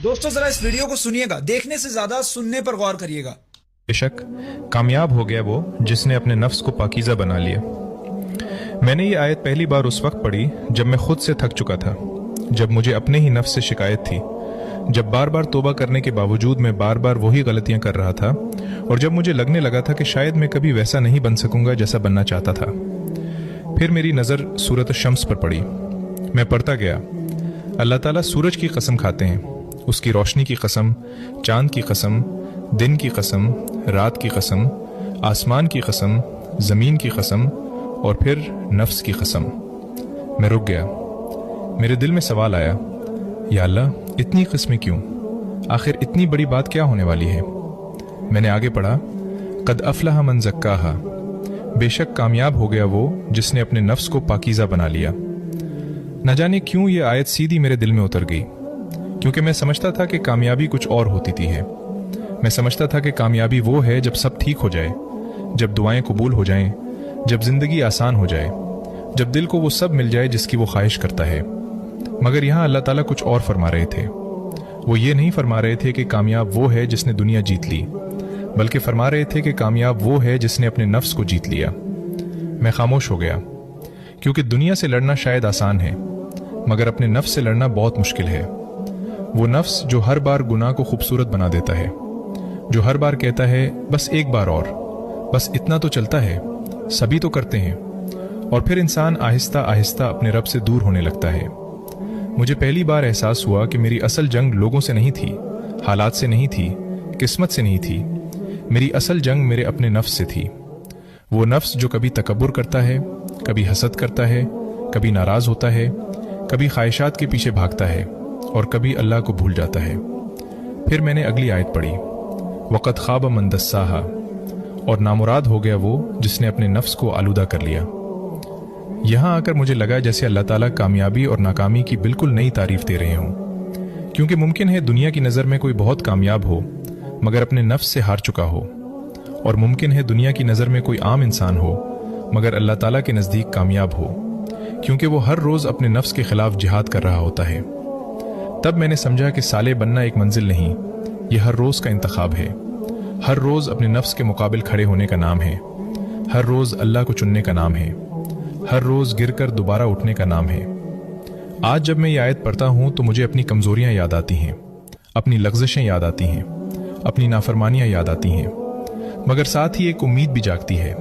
दोस्तों जरा इस वीडियो को सुनिएगा, देखने से ज्यादा सुनने पर गौर करिएगा। बेशक कामयाब हो गया वो जिसने अपने नफ्स को पाकीज़ा बना लिया। मैंने ये आयत पहली बार उस वक्त पढ़ी जब मैं खुद से थक चुका था, जब मुझे अपने ही नफ्स से शिकायत थी, जब बार बार तौबा करने के बावजूद मैं बार बार वही गलतियां कर रहा था, और जब मुझे लगने लगा था कि शायद मैं कभी वैसा नहीं बन सकूंगा जैसा बनना चाहता था। फिर मेरी नज़र सूरत शम्स पर पड़ी। मैं पढ़ता गया, अल्लाह ताला सूरज की कसम खाते हैं, उसकी रोशनी की कसम, चांद की कसम, दिन की कसम, रात की कसम, आसमान की कसम, ज़मीन की कसम, और फिर नफ्स की कसम। मैं रुक गया। मेरे दिल में सवाल आया, या अल्लाह इतनी किस्में क्यों? आखिर इतनी बड़ी बात क्या होने वाली है? मैंने आगे पढ़ा, कद अफलह मन ज़क्काहा, बेशक कामयाब हो गया वो जिसने अपने नफ्स को पाकीज़ा बना लिया। न जाने क्यों ये आयत सीधी मेरे दिल में उतर गई, क्योंकि मैं समझता था कि कामयाबी कुछ और होती थी है। मैं समझता था कि कामयाबी वो है जब सब ठीक हो जाए, जब दुआएं कबूल हो जाएं, जब जिंदगी आसान हो जाए, जब दिल को वो सब मिल जाए जिसकी वो ख्वाहिश करता है। मगर यहाँ अल्लाह ताला कुछ और फरमा रहे थे। वो ये नहीं फरमा रहे थे कि कामयाब वो है जिसने दुनिया जीत ली, बल्कि फरमा रहे थे कि कामयाब वो है जिसने अपने नफ्स को जीत लिया। मैं खामोश हो गया, क्योंकि दुनिया से लड़ना शायद आसान है, मगर अपने नफ्स से लड़ना बहुत मुश्किल है। वो नफ्स जो हर बार गुनाह को खूबसूरत बना देता है, जो हर बार कहता है बस एक बार और, बस इतना तो चलता है, सभी तो करते हैं, और फिर इंसान आहिस्ता आहिस्ता अपने रब से दूर होने लगता है। मुझे पहली बार एहसास हुआ कि मेरी असल जंग लोगों से नहीं थी, हालात से नहीं थी, किस्मत से नहीं थी। मेरी असल जंग मेरे अपने नफ्स से थी। वो नफ्स जो कभी तकब्बुर करता है, कभी हसद करता है, कभी नाराज होता है, कभी ख्वाहिशात के पीछे भागता है, और कभी अल्लाह को भूल जाता है। फिर मैंने अगली आयत पढ़ी, वक़द ख़ाब मन दस्साहा, और नामुराद हो गया वो जिसने अपने नफ्स को आलूदा कर लिया। यहाँ आकर मुझे लगा जैसे अल्लाह ताला कामयाबी और नाकामी की बिल्कुल नई तारीफ दे रहे हों, क्योंकि मुमकिन है दुनिया की नज़र में कोई बहुत कामयाब हो मगर अपने नफ्स से हार चुका हो, और मुमकिन है दुनिया की नज़र में कोई आम इंसान हो मगर अल्लाह ताला के नज़दीक कामयाब हो, क्योंकि वो हर रोज़ अपने नफ्स के खिलाफ जिहाद कर रहा होता है। तब मैंने समझा कि साले बनना एक मंजिल नहीं, ये हर रोज़ का इंतखाब है। हर रोज़ अपने नफ्स के मुकाबिल खड़े होने का नाम है, हर रोज़ अल्लाह को चुनने का नाम है, हर रोज़ गिरकर दोबारा उठने का नाम है। आज जब मैं ये आयत पढ़ता हूँ तो मुझे अपनी कमज़ोरियाँ याद आती हैं, अपनी लग़ज़शें याद आती हैं, अपनी नाफरमानियाँ याद आती हैं, मगर साथ ही एक उम्मीद भी जागती है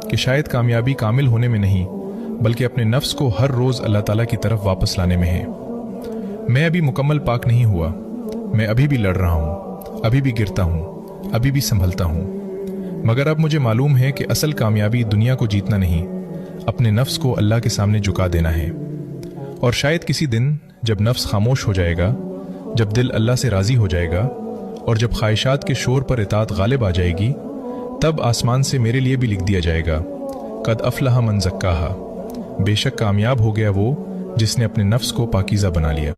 कि शायद कामयाबी कामिल होने में नहीं, बल्कि अपने नफ्स को हर रोज़ अल्लाह ताला की तरफ वापस लाने में है। मैं अभी मुकम्मल पाक नहीं हुआ, मैं अभी भी लड़ रहा हूँ, अभी भी गिरता हूँ, अभी भी संभलता हूँ, मगर अब मुझे मालूम है कि असल कामयाबी दुनिया को जीतना नहीं, अपने नफ्स को अल्लाह के सामने झुका देना है। और शायद किसी दिन जब नफ्स खामोश हो जाएगा, जब दिल अल्लाह से राज़ी हो जाएगा, और जब ख्वाहिशात के शोर पर इताअत गालिब आ जाएगी, तब आसमान से मेरे लिए भी लिख दिया जाएगा, कद अफलह मन ज़क्काहा, बेशक कामयाब हो गया वो जिसने अपने नफ्स को पाकीज़ा बना लिया।